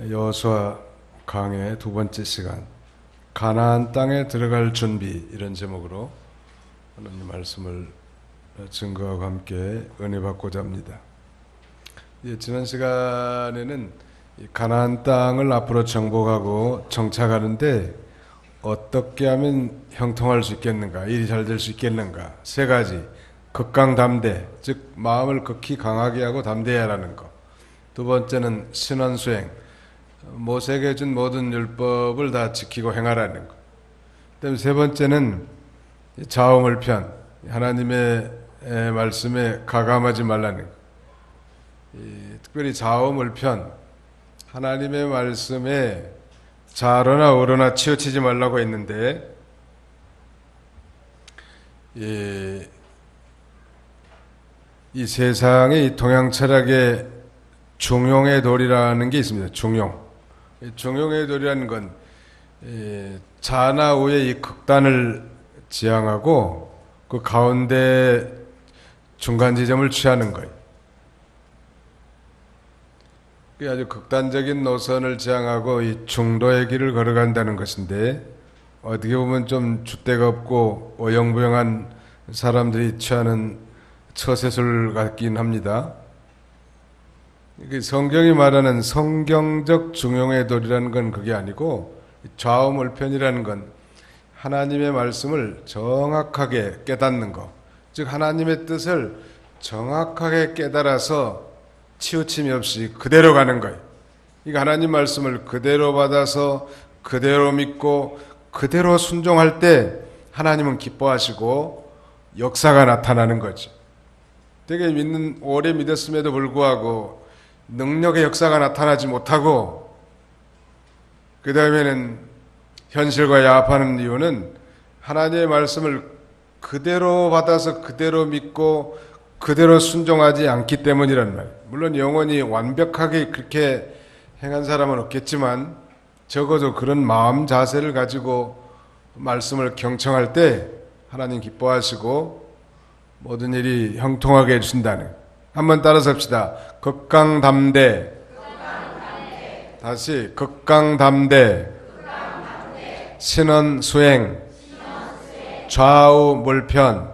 여호수아 강의 두 번째 시간, 가나안 땅에 들어갈 준비, 이런 제목으로 하나님 말씀을 증거하고 함께 은혜 받고자 합니다. 지난 시간에는 가나안 땅을 앞으로 정복하고 정착하는데 어떻게 하면 형통할 수 있겠는가, 일이 잘 될 수 있겠는가, 세 가지: 극강담대, 즉 마음을 극히 강하게 하고 담대해야 하는 것. 두 번째는 신원수행, 모세에게 준 모든 율법을 다 지키고 행하라는 것. 그다음에 세 번째는 좌우물편, 하나님의 말씀에 가감하지 말라는 것. 특별히 좌우물편, 하나님의 말씀에 좌로나 우로나 치우치지 말라고 했는데, 이 세상의 이 동양 철학의 중용의 도리라는 게 있습니다. 중용의 도리라는 건 좌나 우의 이 극단을 지향하고 그 가운데 중간 지점을 취하는 거예요. 아주 극단적인 노선을 지향하고 이 중도의 길을 걸어간다는 것인데, 어떻게 보면 좀 줏대가 없고 어영부영한 사람들이 취하는 처세술 같긴 합니다. 성경이 말하는 성경적 중용의 도리라는 건 그게 아니고, 좌우물편이라는 건 하나님의 말씀을 정확하게 깨닫는 것, 즉 하나님의 뜻을 정확하게 깨달아서 치우침이 없이 그대로 가는 거예요. 이거 하나님 말씀을 그대로 받아서 그대로 믿고 그대로 순종할 때 하나님은 기뻐하시고 역사가 나타나는 거죠. 되게 오래 믿었음에도 불구하고 능력의 역사가 나타나지 못하고 그 다음에는 현실과 야합하는 이유는 하나님의 말씀을 그대로 받아서 그대로 믿고 그대로 순종하지 않기 때문이란 말이에요. 물론 영원히 완벽하게 그렇게 행한 사람은 없겠지만 적어도 그런 마음 자세를 가지고 말씀을 경청할 때 하나님 기뻐하시고 모든 일이 형통하게 해주신다는. 한번 따라서 합시다. 극강담대. 다시 극강담대. 신원수행. 좌우물편.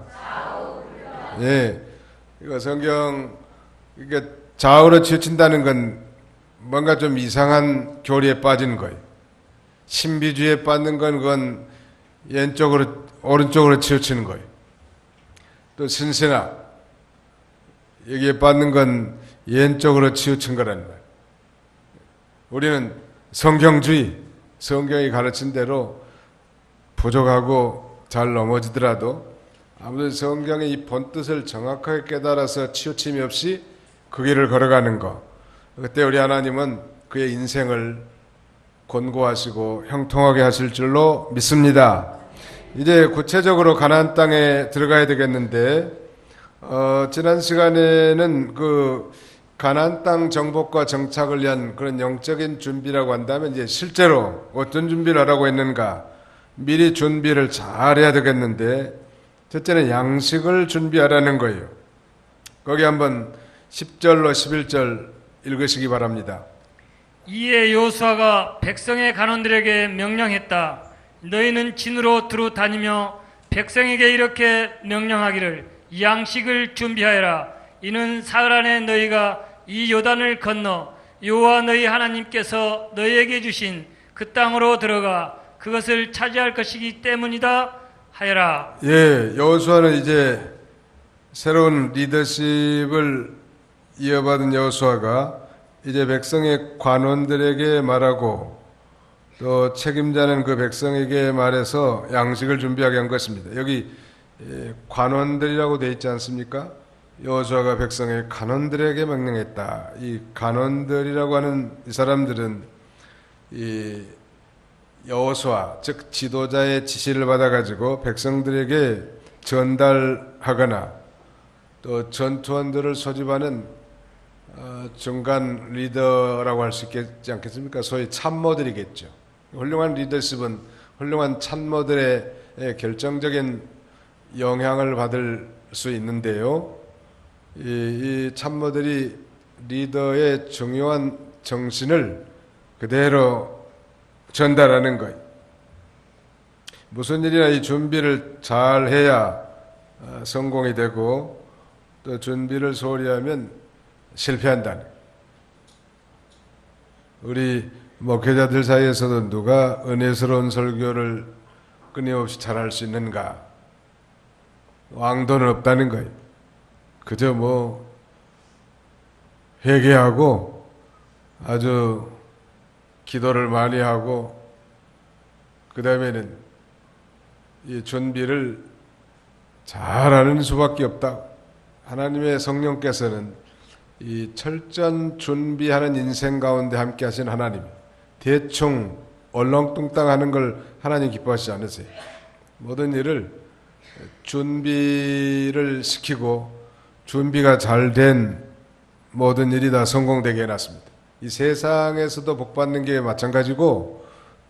예, 이거 성경, 이게 좌우로 치우친다는 건 뭔가 좀 이상한 교리에 빠지는 거예요. 신비주의에 빠진 건 그건 왼쪽으로 오른쪽으로 치우치는 거예요. 또 신신학, 여기에 빠진 건 왼쪽으로 치우친 거란 말이에요. 우리는 성경주의, 성경이 가르친 대로 부족하고 잘 넘어지더라도 아무튼 성경의 이 본뜻을 정확하게 깨달아서 치우침이 없이 그 길을 걸어가는 것, 그때 우리 하나님은 그의 인생을 권고하시고 형통하게 하실 줄로 믿습니다. 이제 구체적으로 가나안 땅에 들어가야 되겠는데, 지난 시간에는 그 가나안 땅 정복과 정착을 위한 그런 영적인 준비라고 한다면, 이제 실제로 어떤 준비를 하라고 했는가, 미리 준비를 잘 해야 되겠는데, 첫째는 양식을 준비하라는 거예요. 거기 한번 10절로 11절 읽으시기 바랍니다. 이에 여호수아가 백성의 간원들에게 명령했다. 너희는 진으로 두루 다니며 백성에게 이렇게 명령하기를, 양식을 준비하여라. 이는 사흘 안에 너희가 이 요단을 건너 여호와 너희 하나님께서 너희에게 주신 그 땅으로 들어가 그것을 차지할 것이기 때문이다 하여라. 예, 여호수아는 이제 새로운 리더십을 이어받은 여호수아가 이제 백성의 관원들에게 말하고 또 책임자는 그 백성에게 말해서 양식을 준비하게 한 것입니다. 여기 관원들이라고 되어 있지 않습니까? 여호수아가 백성의 관원들에게 명령했다. 이 관원들이라고 하는 이 사람들은 이 여호수아, 즉 지도자의 지시를 받아가지고 백성들에게 전달하거나 또 전투원들을 소집하는 중간 리더라고 할 수 있지 않겠습니까? 소위 참모들이겠죠. 훌륭한 리더십은 훌륭한 참모들의 결정적인 영향을 받을 수 있는데요. 이 참모들이 리더의 중요한 정신을 그대로 전달하는 거예요. 무슨 일이나 이 준비를 잘 해야 성공이 되고, 또 준비를 소홀히 하면 실패한다는 거예요. 우리 목회자들 사이에서도 누가 은혜스러운 설교를 끊임없이 잘할 수 있는가? 왕도는 없다는 거예요. 그저 회개하고 아주 기도를 많이 하고, 그 다음에는 이 준비를 잘하는 수밖에 없다. 하나님의 성령께서는 이 철저한 준비하는 인생 가운데 함께 하신 하나님, 대충 얼렁뚱땅 하는 걸 하나님 기뻐하시지 않으세요. 모든 일을 준비를 시키고 준비가 잘 된 모든 일이 다 성공되게 해놨습니다. 이 세상에서도 복받는 게 마찬가지고,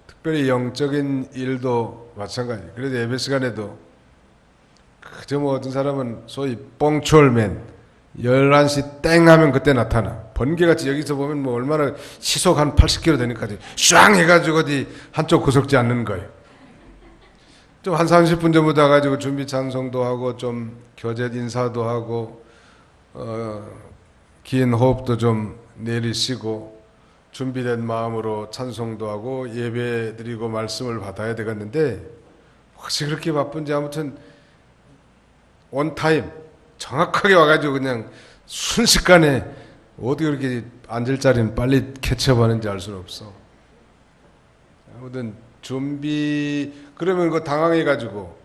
특별히 영적인 일도 마찬가지예요. 그래서 예배 시간에도 그저 어떤 사람은 소위 뽕추얼맨, 11시 땡 하면 그때 나타나. 번개같이 여기서 보면 얼마나 시속 한 80km 되니까 슈앙 해가지고 어디 한쪽 구석지 않는 거예요. 좀 한 30분 전부터 가지고 준비 찬송도 하고 좀 교제 인사도 하고 긴 호흡도 좀 내리시고 준비된 마음으로 찬송도 하고 예배 드리고 말씀을 받아야 되겠는데, 혹시 그렇게 바쁜지 아무튼 온타임 정확하게 와가지고 그냥 순식간에 어떻게 그렇게 앉을 자리는 빨리 캐치업하는지 알 수는 없어. 아무튼 준비, 그러면 그거 당황해가지고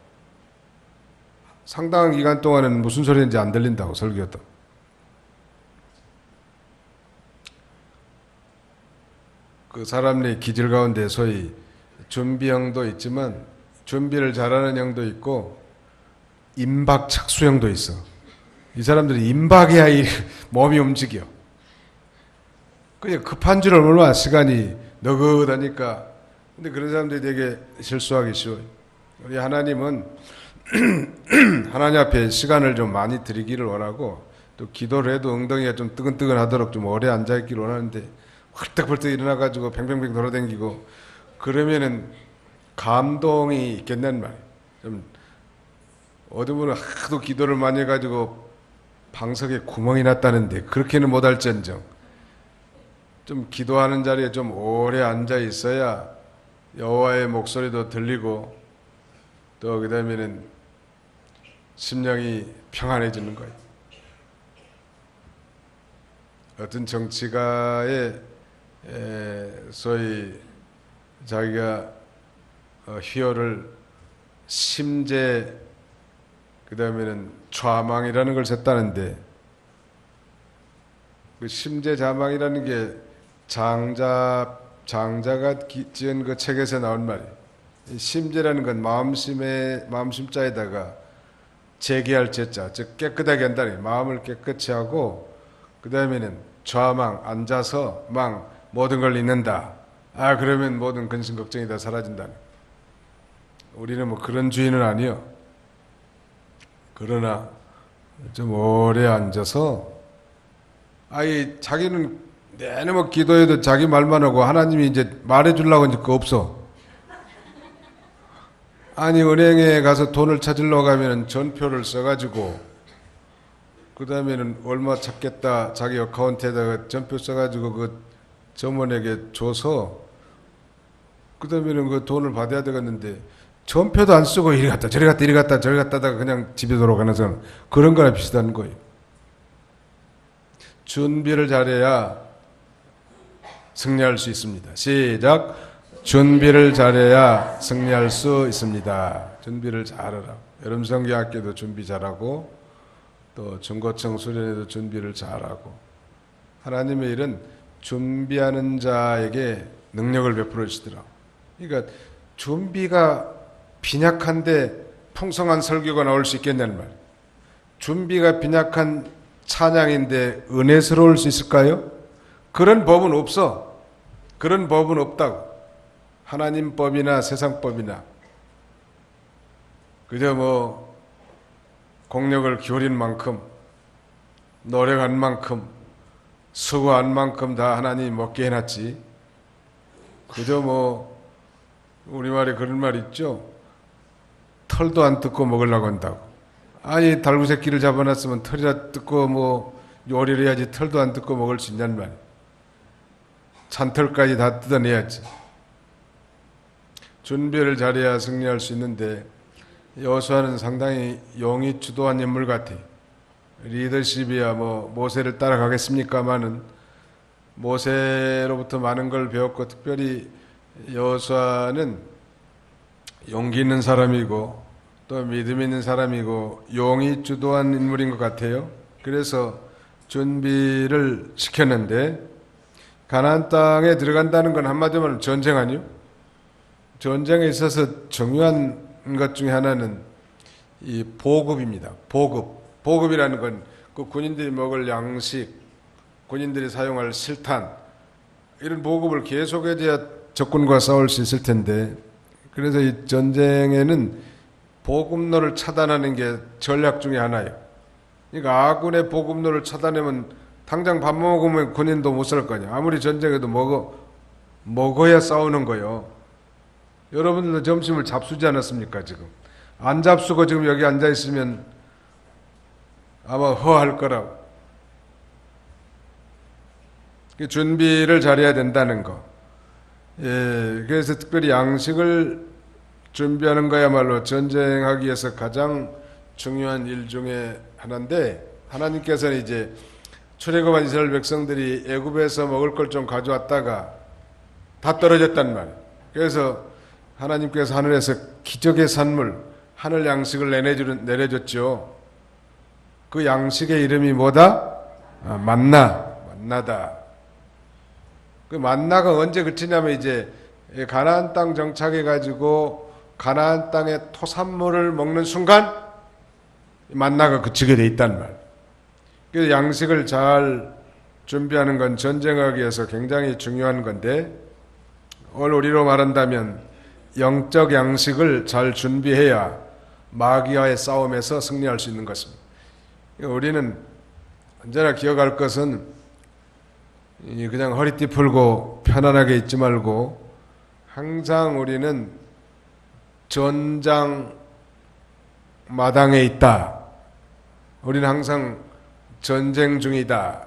상당한 기간 동안은 무슨 소리인지 안 들린다고, 설교도. 그 사람의 기질 가운데 소위 준비형도 있지만 준비를 잘하는 형도 있고 임박착수형도 있어. 이 사람들이 임박해야 몸이 움직여. 그냥 급한 줄 얼마나 시간이 너긋하니까. 근데 그런 사람들이 되게 실수하기 쉬워요. 우리 하나님은 하나님 앞에 시간을 좀 많이 드리기를 원하고, 또 기도를 해도 엉덩이가 좀 뜨근뜨근하도록 좀 오래 앉아있기를 원하는데, 헐떡벌떡 일어나가지고 뱅뱅뱅 돌아다니고 그러면은 감동이 있겠냔 말이에요. 좀 어떤 분은 하도 기도를 많이 해가지고 방석에 구멍이 났다는데 그렇게는 못할지언정 좀 기도하는 자리에 좀 오래 앉아 있어야 여호와의 목소리도 들리고, 또 그 다음에는 심령이 평안해지는 거예요. 어떤 정치가의 소위 자기가 희열을 심재, 그 다음에는 좌망이라는 걸 썼다는데, 그 심재 좌망이라는 게 장자가 지은 그 책에서 나온 말이에요. 심재라는 건 마음심자에다가 재개할 재자, 즉 깨끗하게 한다는, 마음을 깨끗이 하고, 그 다음에는 좌망, 앉아서 망, 모든 걸 잊는다. 그러면 모든 근심 걱정이 다 사라진다는. 우리는 그런 주의는 아니요. 그러나 좀 오래 앉아서, 자기는 내내 기도해도 자기 말만 하고 하나님이 이제 말해주려고 하니까 없어. 은행에 가서 돈을 찾으려고 가면 전표를 써가지고, 그 다음에는 얼마 찾겠다 자기 어카운트에다가 전표 써가지고 그 점원에게 줘서, 그 다음에는 그 돈을 받아야 되겠는데 전표도 안 쓰고 이리 갔다 저리 갔다 이리 갔다 저리 갔다 하다가 그냥 집에 돌아가는 사람, 그런 거나 비슷한 거예요. 준비를 잘해야 승리할 수 있습니다. 시작. 준비를 잘해야 승리할 수 있습니다. 준비를 잘하라. 여름 성경학교도 준비 잘하고, 또 중고청 수련회도 준비를 잘하고, 하나님의 일은 준비하는 자에게 능력을 베풀어 주시더라. 그러니까 준비가 빈약한데 풍성한 설교가 나올 수 있겠냐는 말. 준비가 빈약한 찬양인데 은혜스러울 수 있을까요? 그런 법은 없어. 그런 법은 없다고. 하나님 법이나 세상 법이나 그저 공력을 기울인 만큼, 노력한 만큼, 수고한 만큼 다 하나님이 먹게 해놨지. 그저 뭐 우리말에 그런 말 있죠. 털도 안 뜯고 먹으려고 한다고. 아니 달구새끼를 잡아놨으면 털이라 뜯고 뭐 요리를 해야지 털도 안 뜯고 먹을 수 있냐는 말이야. 잔털까지 다 뜯어내야지. 준비를 잘해야 승리할 수 있는데 여호수아는 상당히 용이 주도한 인물 같아. 리더십이야 뭐 모세를 따라가겠습니까마는 모세로부터 많은 걸 배웠고 특별히 여호수아는 용기 있는 사람이고 또 믿음 있는 사람이고 용이 주도한 인물인 것 같아요. 그래서 준비를 시켰는데 가나안 땅에 들어간다는 건 한마디로 말하면 전쟁 아니요? 전쟁에 있어서 중요한 것 중에 하나는 이 보급입니다. 보급이라는 건 그 군인들이 먹을 양식, 군인들이 사용할 실탄 이런 보급을 계속해줘야 적군과 싸울 수 있을 텐데 그래서 이 전쟁에는 보급로를 차단하는 게 전략 중에 하나예요. 그러니까 아군의 보급로를 차단하면 당장 밥 먹으면 군인도 못 살 거 아니야. 아무리 전쟁에도 먹어야 싸우는 거예요. 여러분들도 점심을 잡수지 않았습니까 지금? 안 잡수고 지금 여기 앉아 있으면 아마 허할 거라고. 준비를 잘해야 된다는 거. 예, 그래서 특별히 양식을 준비하는 거야말로 전쟁하기 위해서 가장 중요한 일 중에 하나인데 하나님께서는 이제 출애굽한 이스라엘 백성들이 애굽에서 먹을 걸 좀 가져왔다가 다 떨어졌단 말이에요. 그래서 하나님께서 하늘에서 기적의 산물 하늘 양식을 내려줬죠. 그 양식의 이름이 뭐다? 만나다. 그 만나가 언제 그치냐면 이제 가나안 땅 정착해가지고 가나안 땅의 토산물을 먹는 순간 만나가 그치게 돼 있단 말. 그래서 양식을 잘 준비하는 건 전쟁하기 위해서 굉장히 중요한 건데 오늘 우리로 말한다면 영적 양식을 잘 준비해야 마귀와의 싸움에서 승리할 수 있는 것입니다. 우리는 언제나 기억할 것은 그냥 허리띠 풀고 편안하게 있지 말고 항상 우리는 전장 마당에 있다. 우리는 항상 전쟁 중이다.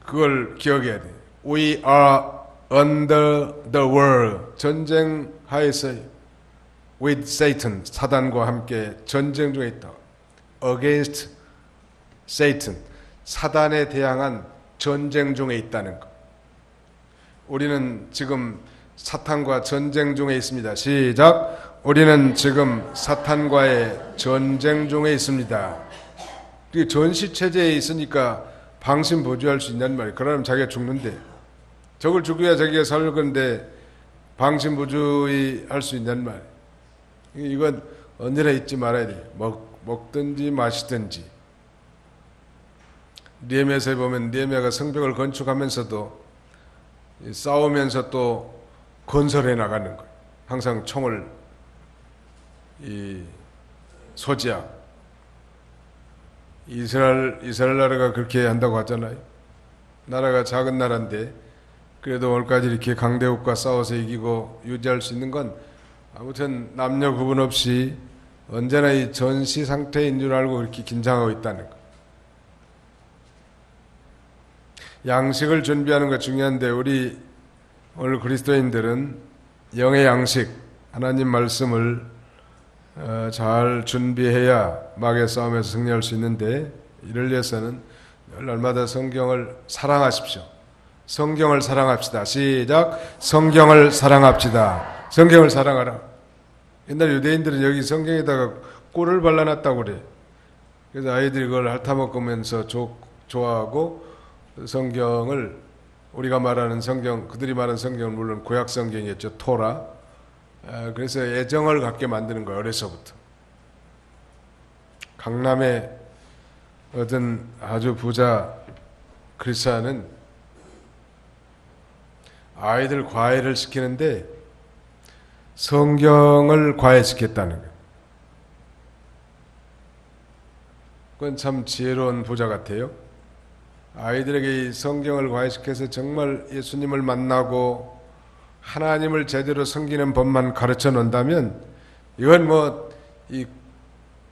그걸 기억해야 돼. We are under the world. 전쟁 하에서 with Satan, 사단과 함께 전쟁 중에 있다. Against Satan, 사단에 대항한 전쟁 중에 있다는 것. 우리는 지금 사탄과 전쟁 중에 있습니다. 시작. 우리는 지금 사탄과의 전쟁 중에 있습니다. 전시체제에 있으니까 방심보조할 수 있단 말이에요. 그러면 자기가 죽는데 적을 죽여야 자기가 살 건데 방심보조히 할 수 있단 말이에요. 이건 언제나 잊지 말아야 돼. 먹든지 마시든지. 느헤미야서에 보면 느헤미야가 성벽을 건축하면서도 싸우면서 또 건설해 나가는 거예요. 항상 총을 소지하고. 이스라엘 나라가 그렇게 한다고 하잖아요. 나라가 작은 나라인데 그래도 오늘까지 이렇게 강대국과 싸워서 이기고 유지할 수 있는 건 아무튼 남녀 구분 없이 언제나 이 전시 상태인 줄 알고 그렇게 긴장하고 있다는 거. 양식을 준비하는 거 중요한데 우리 오늘 그리스도인들은 영의 양식, 하나님 말씀을 잘 준비해야 마귀의 싸움에서 승리할 수 있는데 이를 위해서는 날마다 성경을 사랑하십시오. 성경을 사랑합시다. 시작. 성경을 사랑합시다. 성경을 사랑하라. 옛날 유대인들은 여기 성경에다가 꿀을 발라놨다고 그래. 그래서 아이들이 그걸 핥아먹으면서 좋아하고 성경을 우리가 말하는 성경, 그들이 말하는 성경은 물론 구약 성경이었죠. 토라. 그래서 애정을 갖게 만드는 거예요. 어려서부터. 강남의 어떤 아주 부자 크리스찬은 아이들 과외를 시키는데 성경을 과외시켰다는 거예요. 그건 참 지혜로운 부자 같아요. 아이들에게 이 성경을 과외시켜서 정말 예수님을 만나고 하나님을 제대로 섬기는 법만 가르쳐 놓는다면 이건 뭐 이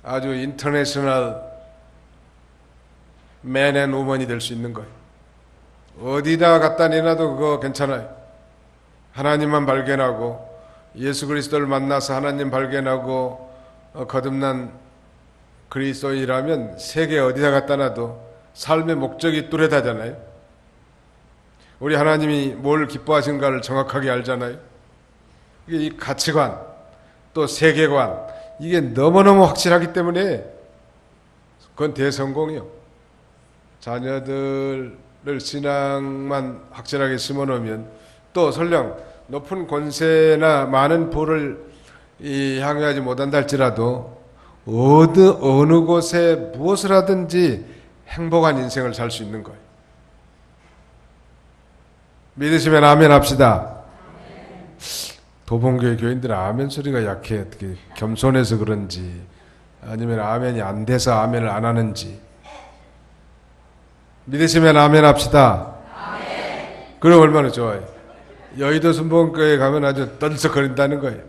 아주 인터내셔널 맨 앤 우먼이 될 수 있는 거예요. 어디다 갖다 내놔도 그거 괜찮아요. 하나님만 발견하고 예수 그리스도를 만나서 하나님 발견하고 거듭난 그리스도인이라면 세계 어디다 갖다 놔도 삶의 목적이 뚜렷하잖아요. 우리 하나님이 뭘 기뻐하신가를 정확하게 알잖아요. 이게 이 가치관 또 세계관 이게 너무너무 확실하기 때문에 그건 대성공이요. 자녀들을 신앙만 확실하게 심어놓으면 또 설령 높은 권세나 많은 부를 향유하지 못한다 할지라도 어느 곳에 무엇을 하든지 행복한 인생을 살 수 있는 거예요. 믿으시면 아멘 합시다. 도봉교회 교인들은 아멘 소리가 약해. 어떻게 겸손해서 그런지 아니면 아멘이 안 돼서 아멘을 안 하는지. 믿으시면 아멘 합시다. 아멘. 그럼 얼마나 좋아요. 여의도 순복음교회 가면 아주 떨썩거린다는 거예요.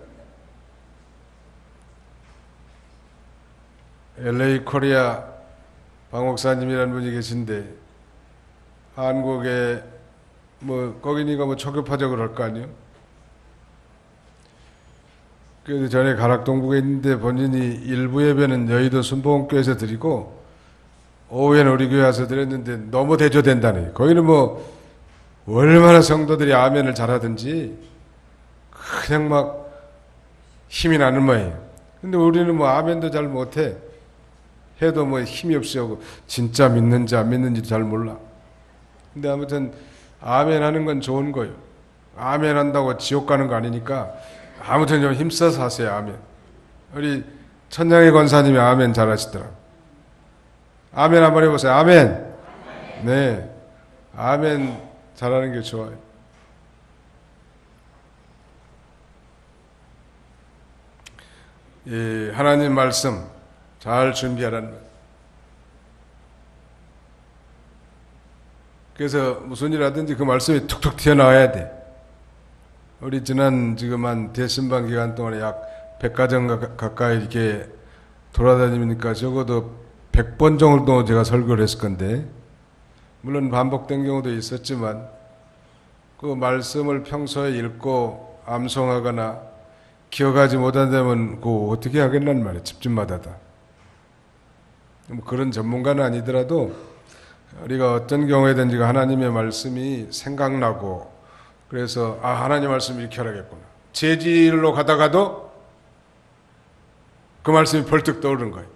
LA 코리아 박 목사님이라는 분이 계신데 한국에 뭐 거기니까 뭐 초교파적으로 할 거 아니에요. 그래서 전에 가락동북에 있는데 본인이 일부 예배는 여의도 순복음교회에서 드리고 오후에는 우리 교회 와서 드렸는데 너무 대조된다네. 거기는 뭐 얼마나 성도들이 아멘을 잘하든지 그냥 막 힘이 나는 모양이에요. 근데 우리는 뭐 아멘도 잘 못해. 해도 뭐 힘이 없이 하고 진짜 믿는지 안 믿는지도 잘 몰라. 근데 아무튼 아멘 하는 건 좋은 거예요. 아멘 한다고 지옥 가는 거 아니니까 아무튼 좀 힘써서 하세요. 아멘. 우리 천양의 권사님이 아멘 잘하시더라고요. 아멘 한번 해보세요. 아멘. 네, 아멘 잘하는 게 좋아요. 이 하나님 말씀 잘 준비하라는 거예요. 그래서 무슨 일 하든지 그 말씀이 툭툭 튀어나와야 돼. 우리 지난 지금 한 대신방 기간 동안에 약 100가정 가까이 이렇게 돌아다니니까 적어도 100번 정도 제가 설교를 했을 건데, 물론 반복된 경우도 있었지만 그 말씀을 평소에 읽고 암송하거나 기억하지 못한다면 그거 어떻게 하겠란 말이에요. 집집마다 다. 뭐 그런 전문가는 아니더라도 우리가 어떤 경우에든지 하나님의 말씀이 생각나고 그래서 하나님 말씀이 이렇게 하라겠구나. 재질로 가다가도 그 말씀이 벌떡 떠오르는 거예요.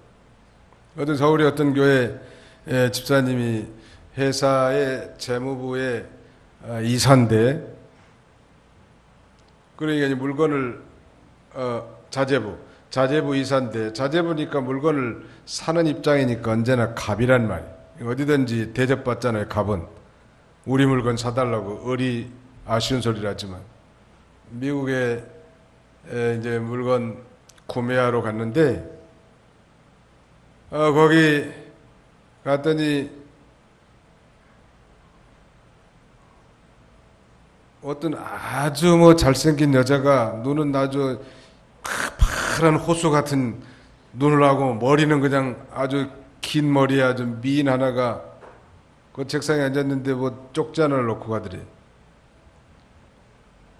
어떤 서울의 어떤 교회 집사님이 회사의 재무부의 이사인데, 그러니까 물건을 자재부 이사인데, 자재부니까 물건을 사는 입장이니까 언제나 갑이란 말이에요. 어디든지 대접받잖아요. 갑은 우리 물건 사달라고 어리 아쉬운 소리를 하지만, 미국에 이제 물건 구매하러 갔는데 거기 갔더니 어떤 아주 뭐 잘생긴 여자가, 눈은 아주 파란 호수 같은 눈을 하고 머리는 그냥 아주 긴 머리에 아주 미인 하나가 그 책상에 앉았는데 뭐 쪽잔을 놓고 가더래.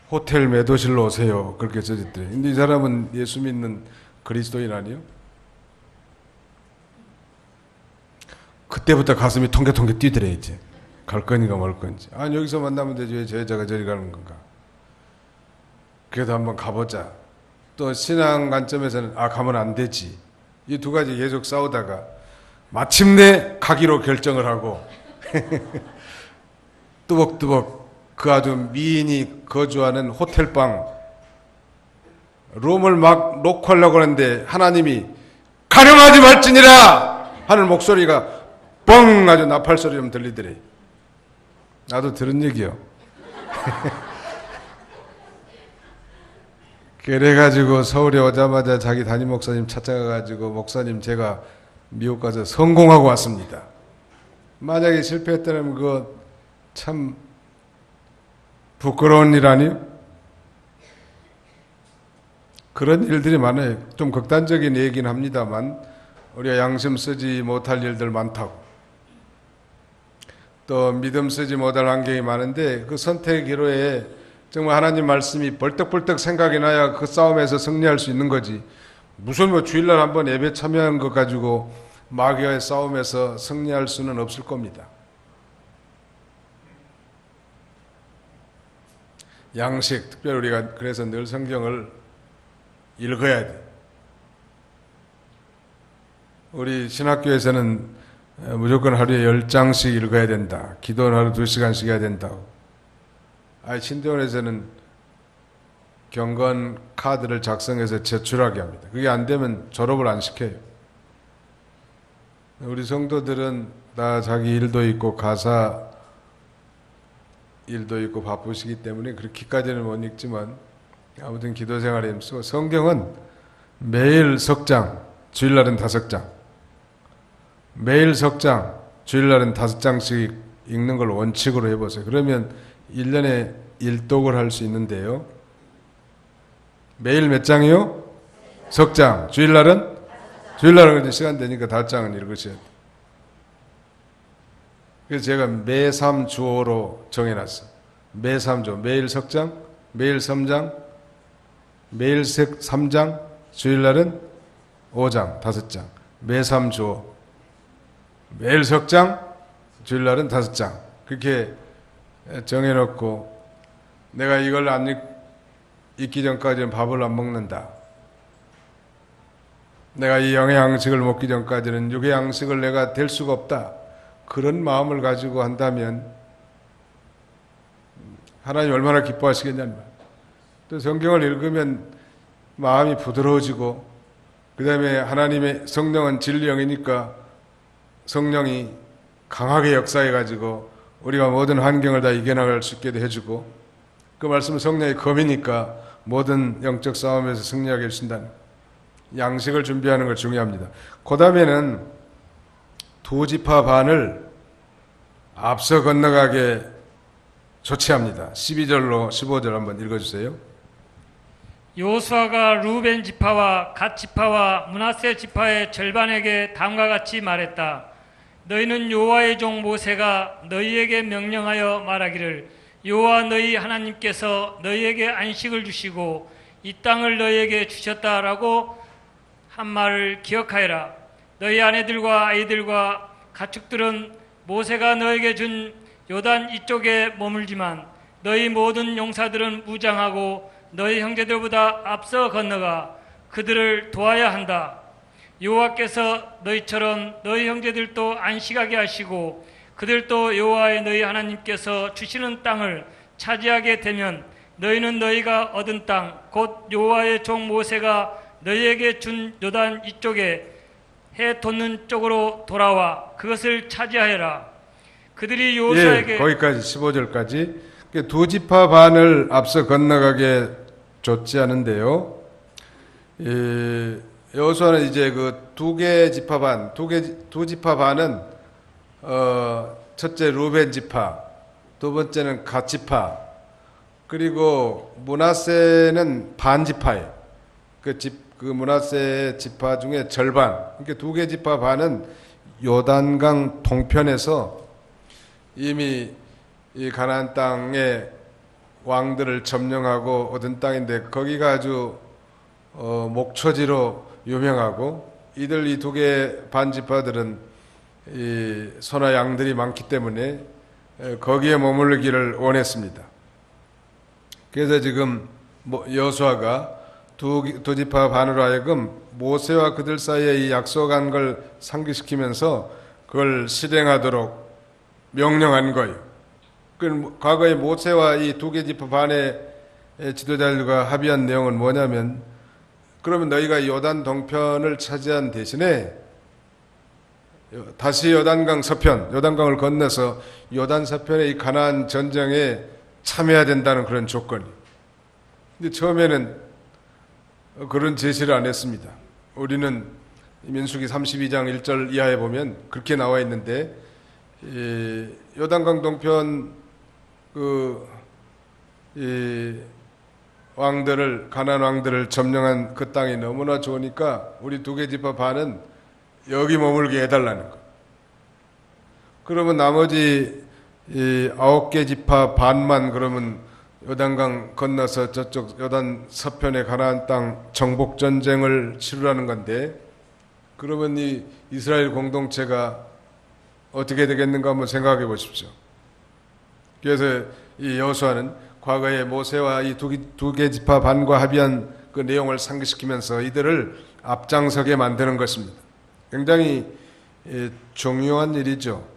호텔 매도실로 오세요. 그렇게 써졌더래. 근데 이 사람은 예수 믿는 그리스도인 아니요? 그때부터 가슴이 통게통게 뛰더래. 이제 갈 거니까 말 건지. 여기서 만나면 되지 왜 저 여자가 저리 가는 건가. 그래도 한번 가보자. 또 신앙 관점에서는 가면 안 되지. 이 두 가지 계속 싸우다가 마침내 가기로 결정을 하고 뚜벅뚜벅 그 아주 미인이 거주하는 호텔방 룸을 막 놓고 하려고 하는데 하나님이 가령하지 말지니라 하는 목소리가 뻥 아주 나팔 소리 좀 들리더래. 나도 들은 얘기요. 그래가지고 서울에 오자마자 자기 담임 목사님 찾아가가지고 목사님 제가 미국 가서 성공하고 왔습니다. 만약에 실패했다면 그거 참 부끄러운 일 아니요? 그런 일들이 많아요. 좀 극단적인 얘기는 합니다만 우리가 양심 쓰지 못할 일들 많다고, 또 믿음 쓰지 못할 환경이 많은데 그 선택의 기로에 정말 하나님 말씀이 벌떡벌떡 생각이 나야 그 싸움에서 승리할 수 있는 거지. 무슨 뭐 주일날 한번 예배 참여한 것 가지고 마귀와의 싸움에서 승리할 수는 없을 겁니다. 양식, 특별히 우리가 그래서 늘 성경을 읽어야 돼. 우리 신학교에서는 무조건 하루에 10장씩 읽어야 된다. 기도는 하루 2시간씩 해야 된다고. 신대원에서는 경건 카드를 작성해서 제출하게 합니다. 그게 안 되면 졸업을 안 시켜요. 우리 성도들은 다 자기 일도 있고 가사 일도 있고 바쁘시기 때문에 그렇게까지는 못 읽지만 아무튼 기도 생활에 힘쓰고, 성경은 매일 석장, 주일날은 5장, 매일 석장, 주일날은 5장씩 읽는 걸 원칙으로 해보세요. 그러면 1년에 1독을 할 수 있는데요. 매일 몇 장이요? 석장. 주일날은 시간 되니까 5장은 읽으셔야 돼요. 그래서 제가 매3주호로 정해놨어요. 매3주, 매일 석장, 매일 3장, 매일 3장, 주일날은 5장, 5장. 매3주호. 매일 석장, 주일날은 5장. 그렇게 정해놓고 내가 이걸 안 읽기 전까지는 밥을 안 먹는다. 내가 이 영양식을 먹기 전까지는 육의 양식을 내가 될 수가 없다. 그런 마음을 가지고 한다면 하나님 얼마나 기뻐하시겠냐는 말. 또 성경을 읽으면 마음이 부드러워지고, 그 다음에 하나님의 성령은 진리영이니까 성령이 강하게 역사해가지고 우리가 모든 환경을 다 이겨나갈 수 있게 해주고, 그 말씀은 성령의 검이니까 모든 영적 싸움에서 승리하게 해주신다는, 양식을 준비하는 걸 중요합니다. 그 다음에는 2지파 반을 앞서 건너가게 조치합니다. 12절로 15절 한번 읽어주세요. 여호수아가 루벤 지파와 갓 지파와 므낫세 지파의 절반에게 다음과 같이 말했다. 너희는 여호와의 종 모세가 너희에게 명령하여 말하기를, 여호와 너희 하나님께서 너희에게 안식을 주시고 이 땅을 너희에게 주셨다라고 한 말을 기억하여라. 너희 아내들과 아이들과 가축들은 모세가 너에게 준 요단 이쪽에 머물지만 너희 모든 용사들은 무장하고 너희 형제들보다 앞서 건너가 그들을 도와야 한다. 여호와께서 너희처럼 너희 형제들도 안식하게 하시고 그들도 여호와의 너희 하나님께서 주시는 땅을 차지하게 되면 너희는 너희가 얻은 땅 곧 여호와의 종 모세가 너희에게 준 요단 이쪽에 해 돋는 쪽으로 돌아와 그것을 차지하여라. 그들이 여호수아에게 거기까지 15절까지 2지파 반을 앞서 건너가게 줬지 않은데요. 여호수아는 이제 그 2개 지파 반, 2지파 반은 첫째 루벤 지파, 두 번째는 갓 지파, 그리고 므낫세는 반 지파예요. 그 므낫세 지파 중에 절반. 그러니까 2개 지파 반은 요단강 동편에서 이미 이 가나안 땅의 왕들을 점령하고 얻은 땅인데 거기가 아주 목초지로 유명하고, 이들 이 2개 반 지파들은 이 소나 양들이 많기 때문에 거기에 머물기를 원했습니다. 그래서 지금 여호수아가 2지파 반으로 하여금 모세와 그들 사이에 이 약속한 걸 상기시키면서 그걸 실행하도록 명령한 거예요. 과거에 모세와 이 2개 지파 반의 지도자들과 합의한 내용은 뭐냐면, 그러면 너희가 요단 동편을 차지한 대신에 다시 요단강 서편, 요단강을 건너서 요단 서편의 이 가나안 전쟁에 참여해야 된다는 그런 조건이. 근데 처음에는 그런 제시를 안 했습니다. 우리는 민수기 32장 1절 이하에 보면 그렇게 나와 있는데, 이 요단강 동편 이 가나안 왕들을 점령한 그 땅이 너무나 좋으니까 우리 두 개 지파 반은 여기 머물게 해달라는 거. 그러면 나머지 이 9개 지파 반만 그러면 요단강 건너서 저쪽 요단 서편의 가나안 땅 정복 전쟁을 치르라는 건데, 그러면 이 이스라엘 공동체가 어떻게 되겠는가 한번 생각해 보십시오. 그래서 이 여호수아는 과거에 모세와 이 두 개 지파 반과 합의한 그 내용을 상기시키면서 이들을 앞장서게 만드는 것입니다. 굉장히 중요한 일이죠.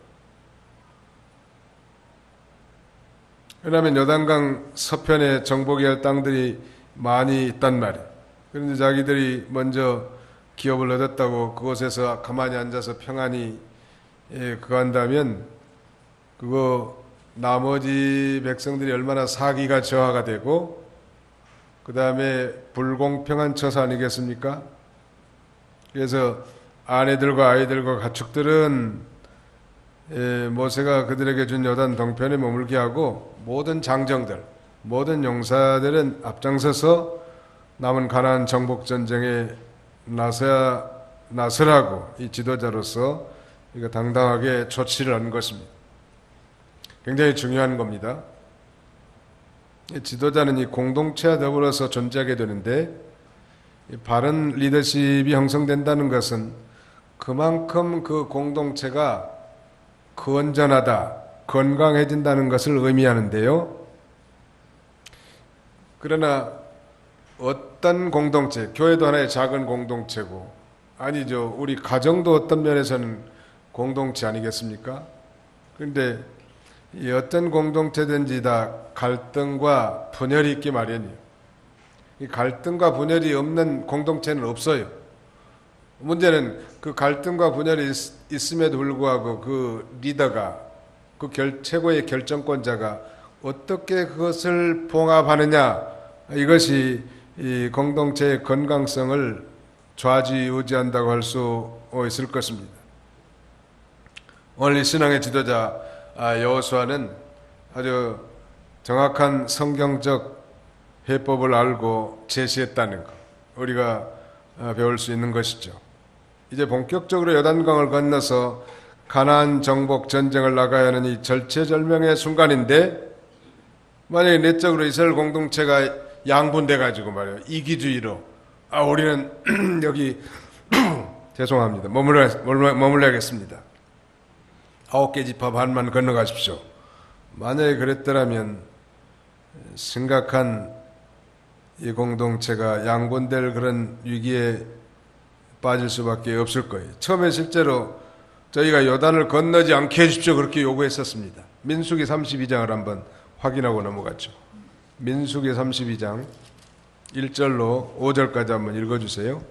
왜냐하면 요단강 서편에 정복해야 할 땅들이 많이 있단 말이에요. 그런데 자기들이 먼저 기업을 얻었다고 그곳에서 가만히 앉아서 평안히 그거 한다면 그거 나머지 백성들이 얼마나 사기가 저하가 되고 그 다음에 불공평한 처사 아니겠습니까? 그래서 아내들과 아이들과 가축들은 모세가 그들에게 준 요단 동편에 머물게 하고 모든 장정들, 모든 용사들은 앞장서서 남은 가나안 정복 전쟁에 나서라고 이 지도자로서 이거 당당하게 조치를 한 것입니다. 굉장히 중요한 겁니다. 지도자는 이 공동체와 더불어서 존재하게 되는데, 바른 리더십이 형성된다는 것은 그만큼 그 공동체가 건전하다, 건강해진다는 것을 의미하는데요. 그러나 어떤 공동체, 교회도 하나의 작은 공동체고, 아니죠, 우리 가정도 어떤 면에서는 공동체 아니겠습니까? 그런데 이 어떤 공동체든지 다 갈등과 분열이 있기 마련이에요. 이 갈등과 분열이 없는 공동체는 없어요. 문제는 그 갈등과 분열이 있음에도 불구하고 그 리더가, 그 최고의 결정권자가 어떻게 그것을 봉합하느냐, 이것이 이 공동체의 건강성을 좌지우지한다고 할 수 있을 것입니다. 오늘 이 신앙의 지도자 여호수아는 아주 정확한 성경적 해법을 알고 제시했다는 것, 우리가 배울 수 있는 것이죠. 이제 본격적으로 요단강을 건너서 가나안 정복 전쟁을 나가야 하는 이 절체절명의 순간인데, 만약에 내적으로 이스라엘 공동체가 양분돼 가지고 말이에요, 이기주의로 우리는 여기 죄송합니다, 머물러야겠습니다, 9개 지파 반만 건너가십시오. 만약에 그랬더라면 심각한 이 공동체가 양분될 그런 위기에 빠질 수밖에 없을 거예요. 처음에 실제로 저희가 요단을 건너지 않게 해주십시오 그렇게 요구했었습니다. 민수기 32장을 한번 확인하고 넘어갔죠. 민수기 32장 1절로 5절까지 한번 읽어주세요.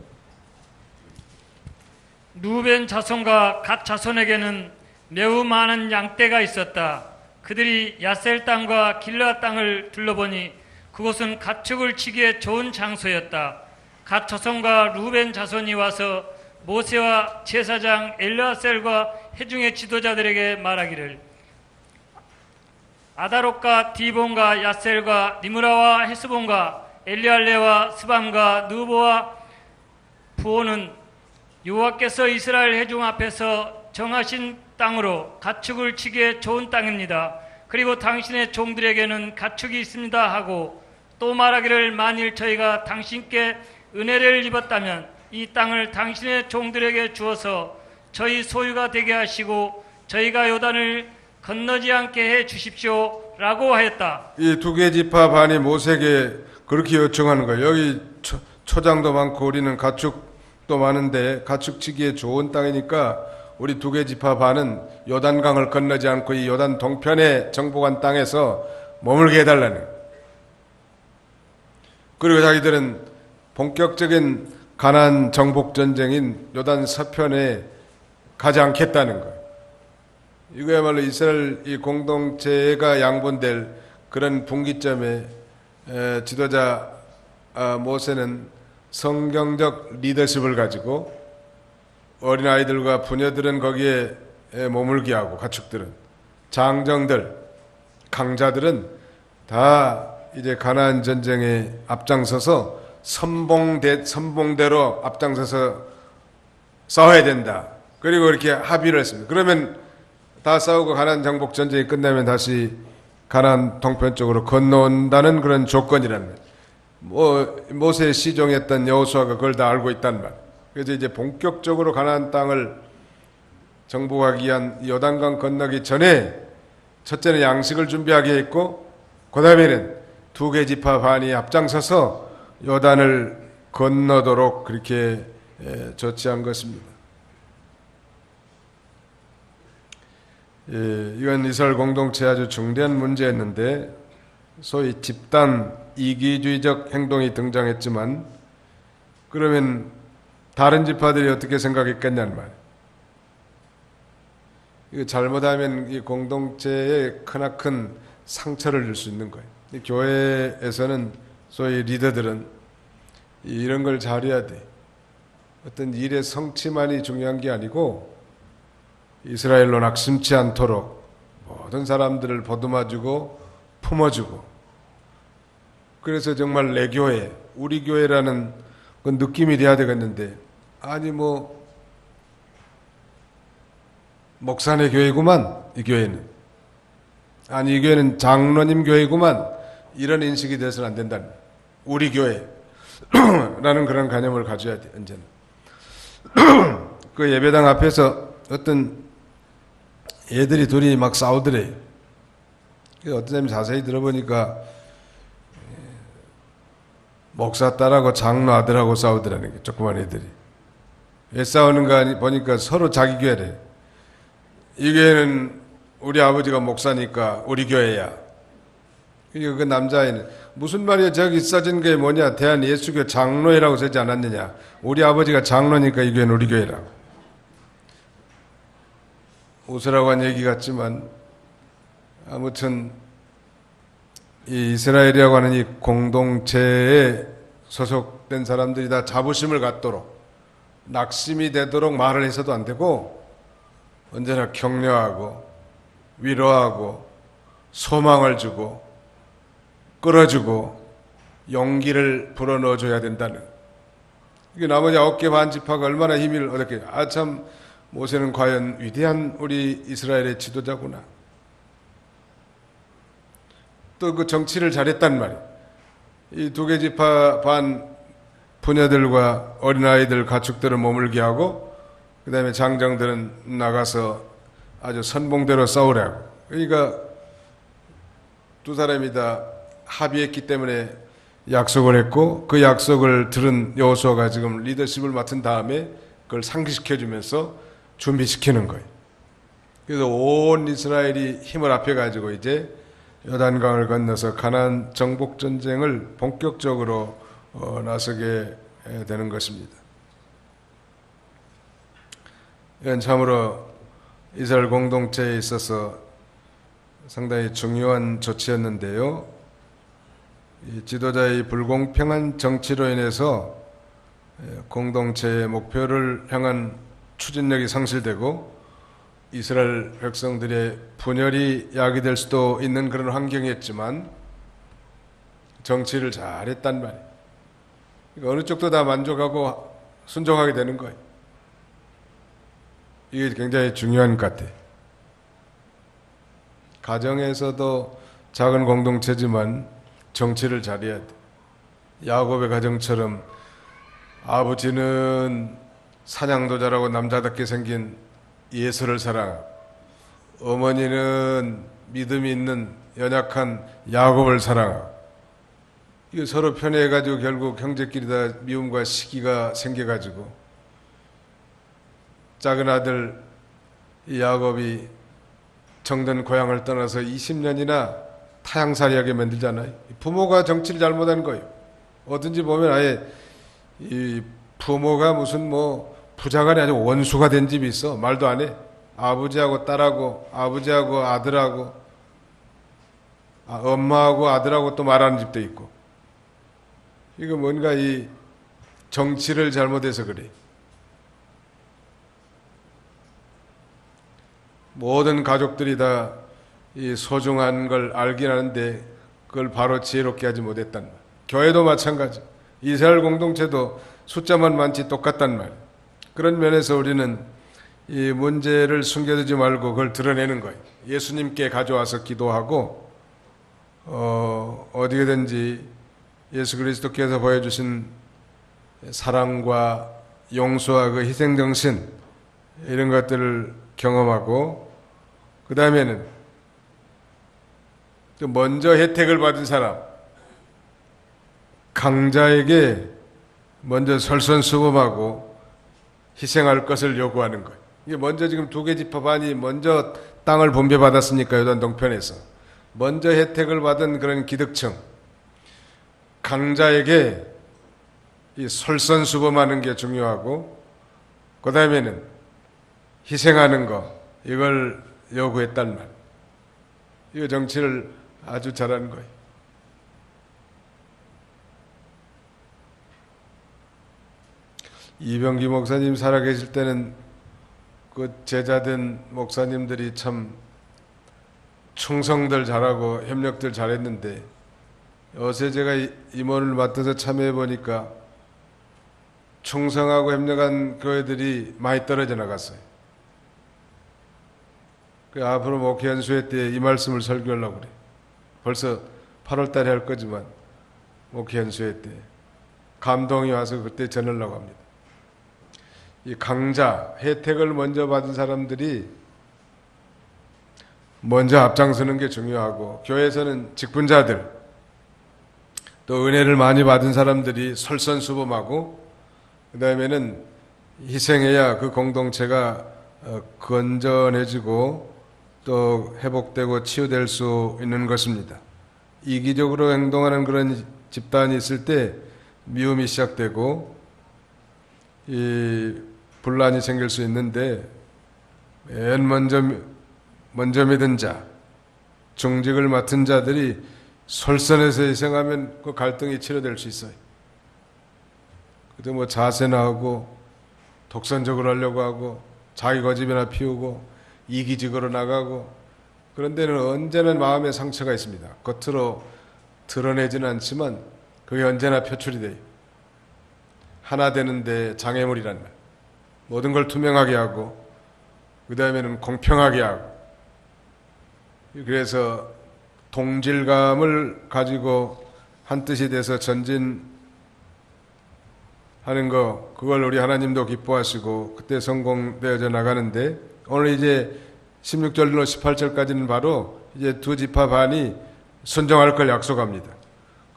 루벤 자손과 갓 자손에게는 매우 많은 양떼가 있었다. 그들이 야셀 땅과 길르앗 땅을 둘러보니 그곳은 가축을 치기에 좋은 장소였다. 갓 자손과 루벤 자손이 와서 모세와 제사장 엘르아셀과 회중의 지도자들에게 말하기를, 아다롯과 디본과 야셀과 니므라와 헤스본과 엘리알레와 스밤과 느보와 부오는 여호와께서 이스라엘 회중 앞에서 정하신 땅으로 가축을 치기에 좋은 땅입니다. 그리고 당신의 종들에게는 가축이 있습니다 하고 또 말하기를, 만일 저희가 당신께 은혜를 입었다면 이 땅을 당신의 종들에게 주어서 저희 소유가 되게 하시고 저희가 요단을 건너지 않게 해 주십시오 라고 하였다. 이 두 개 지파 반이 모세에게 그렇게 요청하는 거예요. 여기 초장도 많고 우리는 가축도 많은데 가축치기에 좋은 땅이니까 우리 두 개 지파 반은 요단강을 건너지 않고 이 요단 동편에 정복한 땅에서 머물게 해달라는 거예요. 그리고 자기들은 본격적인 가나안 정복 전쟁인 요단 서편에 가지 않겠다는 거예요. 이거야말로 이스라엘 이 공동체가 양분될 그런 분기점에 지도자 모세는 성경적 리더십을 가지고 어린아이들과 부녀들은 거기에 머물게 하고 가축들은 장정들, 강자들은 다 이제 가나안 전쟁에 앞장서서 선봉대로 앞장서서 싸워야 된다. 그리고 이렇게 합의를 했습니다. 그러면 다 싸우고 가나안 정복 전쟁이 끝나면 다시 가나안 동편 쪽으로 건너온다는 그런 조건이라는 거예요. 모세에 시종했던 여호수아가 그걸 다 알고 있단 말. 그래서 이제 본격적으로 가나안 땅을 정복하기 위한 요단강 건너기 전에 첫째는 양식을 준비하게 했고, 그 다음에는 두 개 지파 반이 앞장서서 요단을 건너도록 그렇게 조치한 것입니다. 이건 이스라엘 공동체의 아주 중대한 문제였는데, 소위 집단 이기주의적 행동이 등장했지만, 그러면 다른 지파들이 어떻게 생각했겠냐는 말이에요. 이거 잘못하면 이 공동체에 크나큰 상처를 줄 수 있는 거예요. 이 교회에서는 소위 리더들은 이런 걸 잘해야 돼. 어떤 일의 성취만이 중요한 게 아니고 이스라엘로 낙심치 않도록 모든 사람들을 보듬어주고 품어주고, 그래서 정말 내 교회, 우리 교회라는 그 느낌이 돼야 되겠는데, 아니 목사네 교회구만, 이 교회는. 아니, 이 교회는 장로님 교회구만. 이런 인식이 돼서는 안 된다는 거예요. 우리 교회 라는 그런 개념을 가져야 돼, 언제나. 그 예배당 앞에서 어떤 애들이 둘이 막 싸우더래요. 어떤 사람이 자세히 들어보니까 목사 딸하고 장로 아들하고 싸우더라는 게, 조그만 애들이. 왜 싸우는가 보니까 서로 자기 교회래. 이 교회는 우리 아버지가 목사니까 우리 교회야. 그 남자애는 무슨 말이야, 저기 써진 게 뭐냐, 대한예수교 장로회라고 쓰지 않았느냐, 우리 아버지가 장로니까 이 교회는 우리 교회라고. 웃으라고 한 얘기 같지만 아무튼 이 이스라엘이라고 하는 이 공동체에 소속된 사람들이 다 자부심을 갖도록, 낙심이 되도록 말을 해서도 안 되고, 언제나 격려하고 위로하고 소망을 주고 끌어주고 용기를 불어넣어줘야 된다는, 이게 나머지 9개 반 지파가 얼마나 힘을 얻었겠냐. 참 모세는 과연 위대한 우리 이스라엘의 지도자구나. 또 그 정치를 잘했단 말이에요. 이 두 개 지파 반 부녀들과 어린아이들, 가축들을 머물게 하고, 그 다음에 장정들은 나가서 아주 선봉대로 싸우라고. 그러니까 두 사람이 다 합의했기 때문에 약속을 했고, 그 약속을 들은 여호수아가 지금 리더십을 맡은 다음에 그걸 상기시켜주면서 준비시키는 거예요. 그래서 온 이스라엘이 힘을 합해가지고 이제 요단강을 건너서 가나안 정복 전쟁을 본격적으로 나서게 되는 것입니다. 이건 참으로 이스라엘 공동체에 있어서 상당히 중요한 조치였는데요. 이 지도자의 불공평한 정치로 인해서 공동체의 목표를 향한 추진력이 상실되고 이스라엘 백성들의 분열이 야기될 수도 있는 그런 환경이었지만 정치를 잘했단 말이에요. 그러니까 어느 쪽도 다 만족하고 순종하게 되는 거예요. 이게 굉장히 중요한 것 같아요. 가정에서도 작은 공동체지만 정치를 잘해야 돼. 야곱의 가정처럼 아버지는 사냥도 잘하고 남자답게 생긴 예서를 사랑하고, 어머니는 믿음이 있는 연약한 야곱을 사랑하고, 이거 서로 편애해가지고 결국 형제끼리 다 미움과 시기가 생겨가지고 작은 아들 야곱이 정든 고향을 떠나서 20년이나 타향살이하게 만들잖아요. 부모가 정치를 잘못한 거예요. 어딘지 보면 아예 이 부모가 무슨 부자간에 아주 원수가 된 집이 있어. 말도 안 해. 아버지하고 딸하고, 아버지하고 아들하고, 엄마하고 아들하고 또 말하는 집도 있고. 이거 뭔가 이 정치를 잘못해서 그래. 모든 가족들이 다 이 소중한 걸 알긴 하는데 그걸 바로 지혜롭게 하지 못했단 말. 교회도 마찬가지. 이스라엘 공동체도 숫자만 많지 똑같단 말. 그런 면에서 우리는 이 문제를 숨겨두지 말고 그걸 드러내는 거예요. 예수님께 가져와서 기도하고 어디든지 예수 그리스도께서 보여주신 사랑과 용서와 그 희생정신 이런 것들을 경험하고 그 다음에는 먼저 혜택을 받은 사람 강자에게 먼저 설선수범하고 희생할 것을 요구하는 거예요. 이게 먼저 지금 두 개 지파반이 먼저 땅을 분배받았으니까 요단 동편에서 먼저 혜택을 받은 그런 기득층 강자에게 이 설선수범하는 게 중요하고 그 다음에는 희생하는 거 이걸 요구했단 말. 이거 정치를 아주 잘하는 거예요. 이병기 목사님 살아계실 때는 그 제자된 목사님들이 참 충성들 잘하고 협력들 잘했는데 어제 제가 임원을 맡아서 참여해 보니까 충성하고 협력한 교회들이 많이 떨어져 나갔어요. 그 앞으로 목회 연수회 때 이 말씀을 설교하려고 그래. 벌써 8월 달에 할 거지만 목회 연수회 때 감동이 와서 그때 전하려고 합니다. 이 강자, 혜택을 먼저 받은 사람들이 먼저 앞장서는 게 중요하고 교회에서는 직분자들 또 은혜를 많이 받은 사람들이 설선수범하고 그 다음에는 희생해야 그 공동체가 건전해지고 또 회복되고 치유될 수 있는 것입니다. 이기적으로 행동하는 그런 집단이 있을 때 미움이 시작되고 이 분란이 생길 수 있는데 맨 먼저 믿은 자, 중직을 맡은 자들이 솔선해서 희생하면 그 갈등이 치료될 수 있어요. 그때 뭐 자세 나오고 독선적으로 하려고 하고 자기 고집이나 피우고 이기적으로 나가고 그런 데는 언제나 마음에 상처가 있습니다. 겉으로 드러내지는 않지만 그게 언제나 표출이 돼요. 하나 되는데 장애물이란 말. 모든 걸 투명하게 하고 그 다음에는 공평하게 하고 그래서 동질감을 가지고 한 뜻이 돼서 전진하는 거 그걸 우리 하나님도 기뻐하시고 그때 성공되어져 나가는데 오늘 이제 16절로 18절까지는 바로 이제 두 지파 반이 순종할 걸 약속합니다.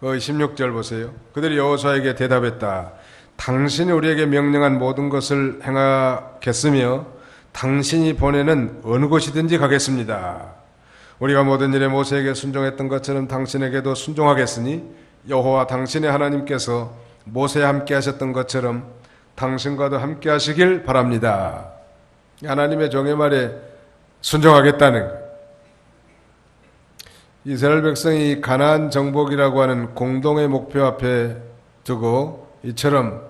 그 16절 보세요. 그들이 여호수아에게 대답했다. 당신이 우리에게 명령한 모든 것을 행하겠으며 당신이 보내는 어느 곳이든지 가겠습니다. 우리가 모든 일에 모세에게 순종했던 것처럼 당신에게도 순종하겠으니 여호와 당신의 하나님께서 모세와 함께 하셨던 것처럼 당신과도 함께 하시길 바랍니다. 하나님의 종의 말에 순종하겠다는 거예요. 이스라엘 백성이 가나안 정복이라고 하는 공동의 목표 앞에 두고 이처럼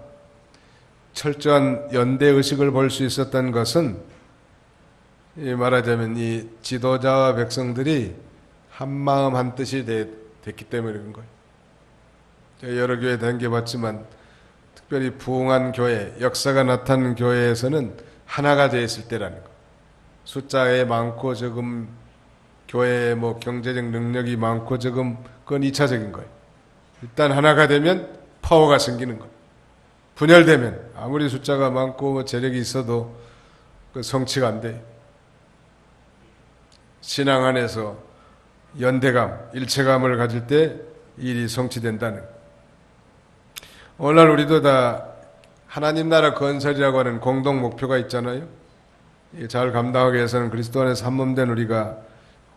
철저한 연대의식을 볼 수 있었던 것은 말하자면 이 지도자와 백성들이 한마음 한뜻이 됐기 때문에 그런 거예요. 제가 여러 교회 다녀봤지만 특별히 부흥한 교회, 역사가 나타난 교회에서는 하나가 되어 있을 때라는 거. 숫자에 많고 적음, 교회의 뭐 경제적 능력이 많고 적음, 그건 2차적인 거예요. 일단 하나가 되면 파워가 생기는 거예요. 분열되면 아무리 숫자가 많고 뭐 재력이 있어도 그 성취가 안 돼요. 신앙 안에서 연대감, 일체감을 가질 때 일이 성취된다는 거예요. 오늘날 우리도 다 하나님 나라 건설이라고 하는 공동 목표가 있잖아요. 잘 감당하기 위해서는 그리스도 안에서 한 몸 된 우리가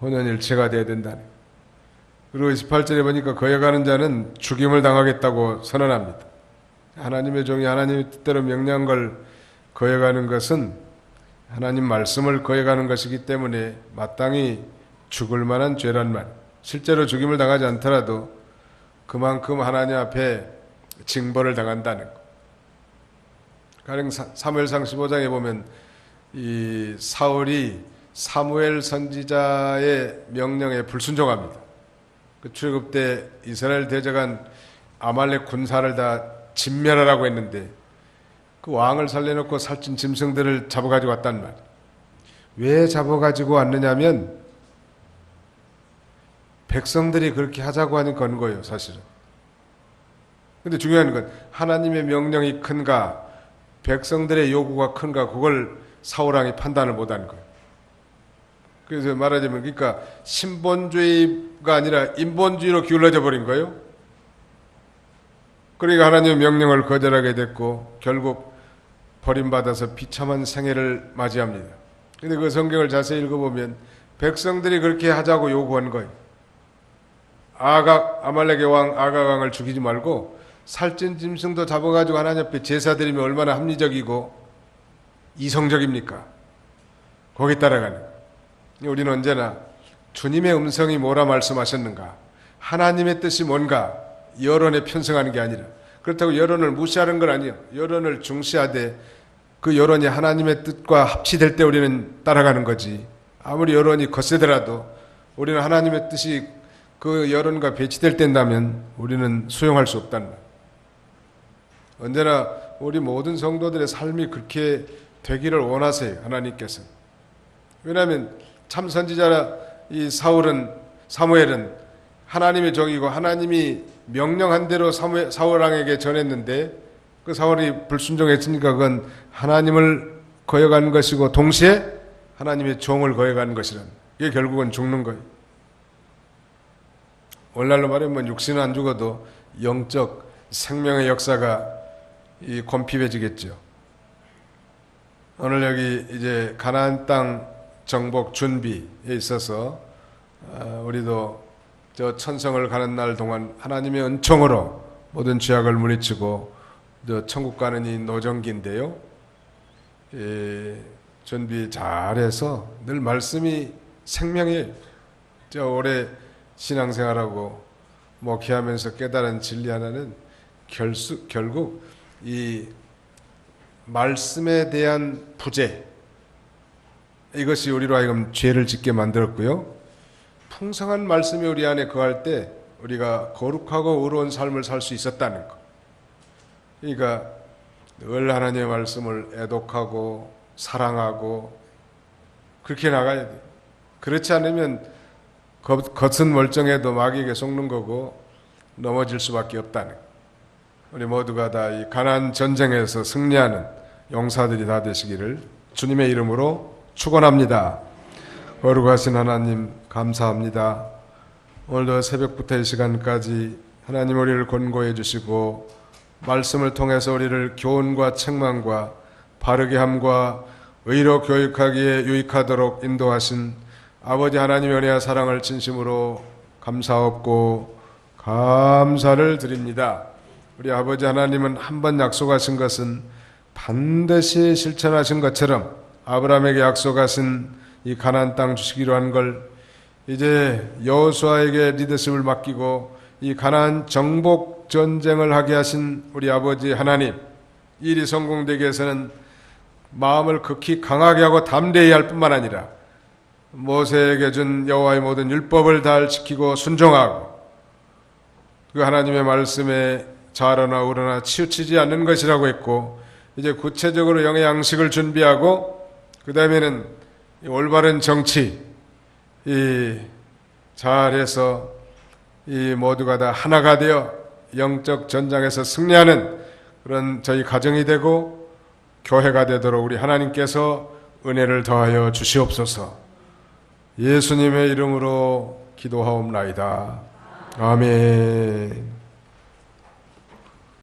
혼연일체가 되어야 된다는. 그리고 18절에 보니까 거역하는 자는 죽임을 당하겠다고 선언합니다. 하나님의 종이 하나님의 뜻대로 명령한 걸 거역하는 것은 하나님 말씀을 거역하는 것이기 때문에 마땅히 죽을 만한 죄란 말. 실제로 죽임을 당하지 않더라도 그만큼 하나님 앞에 징벌을 당한다는 것. 가령 사무엘상 15장에 보면 이 사울이 사무엘 선지자의 명령에 불순종합니다. 그 출애굽 때 이스라엘 대적한 아말렉 군사를 다 진멸하라고 했는데 그 왕을 살려놓고 살찐 짐승들을 잡아가지고 왔단 말이에요. 왜 잡아가지고 왔느냐면 백성들이 그렇게 하자고 하는 건 거예요, 사실은. 근데 중요한 건 하나님의 명령이 큰가 백성들의 요구가 큰가 그걸 사울왕이 판단을 못한 거예요. 그래서 말하자면 그러니까 신본주의가 아니라 인본주의로 기울어져 버린 거예요. 그러니까 하나님의 명령을 거절하게 됐고 결국 버림받아서 비참한 생애를 맞이합니다. 근데 그 성경을 자세히 읽어보면 백성들이 그렇게 하자고 요구한 거예요. 아말렉의 왕 아가강을 죽이지 말고 살찐 짐승도 잡아가지고 하나님 앞에 제사 드리면 얼마나 합리적이고 이성적입니까? 거기 따라가는 거예요. 우리는 언제나 주님의 음성이 뭐라 말씀하셨는가, 하나님의 뜻이 뭔가 여론에 편성하는 게 아니라, 그렇다고 여론을 무시하는 건 아니에요. 여론을 중시하되 그 여론이 하나님의 뜻과 합치될 때 우리는 따라가는 거지. 아무리 여론이 거세더라도 우리는 하나님의 뜻이 그 여론과 배치될 때라면 우리는 수용할 수 없다는 거예요. 언제나 우리 모든 성도들의 삶이 그렇게 되기를 원하세요, 하나님께서. 왜냐하면 참 선지자 이 사무엘은 하나님의 종이고 하나님이 명령한 대로 사울왕에게 전했는데 그 사울이 불순종했으니까 그건 하나님을 거역한 것이고 동시에 하나님의 종을 거역한 것이란, 이게 결국은 죽는 거예요. 오늘날로 말하면 육신은 안 죽어도 영적 생명의 역사가 곤핍해지겠죠. 오늘 여기 이제 가나안 땅 정복 준비에 있어서 우리도 저 천성을 가는 날 동안 하나님의 은총으로 모든 죄악을 물리치고 저 천국 가는 이 노정기인데요. 준비 잘해서 늘 말씀이 생명이에요. 저 오래 신앙생활하고 목회하면서 깨달은 진리 하나는 결국 이 말씀에 대한 부재, 이것이 우리로 하여금 죄를 짓게 만들었고요. 풍성한 말씀이 우리 안에 거할 때 우리가 거룩하고 의로운 삶을 살 수 있었다는 것. 그러니까 늘 하나님의 말씀을 애독하고 사랑하고 그렇게 나가야 돼요. 그렇지 않으면 겉은 멀쩡해도 마귀에게 속는 거고 넘어질 수밖에 없다는 것. 우리 모두가 다 이 가나안 전쟁에서 승리하는 용사들이 다 되시기를 주님의 이름으로 축원합니다. 거룩하신 하나님 감사합니다. 오늘도 새벽부터 이 시간까지 하나님 우리를 권고해 주시고 말씀을 통해서 우리를 교훈과 책망과 바르게 함과 의로 교육하기에 유익하도록 인도하신 아버지 하나님의 은혜와 사랑을 진심으로 감사하고 감사를 드립니다. 우리 아버지 하나님은 한 번 약속하신 것은 반드시 실천하신 것처럼 아브라함에게 약속하신 이 가나안 땅 주시기로 한 걸 이제 여호수아에게 리더십을 맡기고 이 가나안 정복 전쟁을 하게 하신 우리 아버지 하나님, 일이 성공되기 위해서는 마음을 극히 강하게 하고 담대히 할 뿐만 아니라 모세에게 준 여호와의 모든 율법을 다 지키고 순종하고 그 하나님의 말씀에 좌로나 우로나 치우치지 않는 것이라고 했고, 이제 구체적으로 영의 양식을 준비하고 그 다음에는 올바른 정치 잘해서 이 모두가 다 하나가 되어 영적 전장에서 승리하는 그런 저희 가정이 되고 교회가 되도록 우리 하나님께서 은혜를 더하여 주시옵소서. 예수님의 이름으로 기도하옵나이다. 아멘.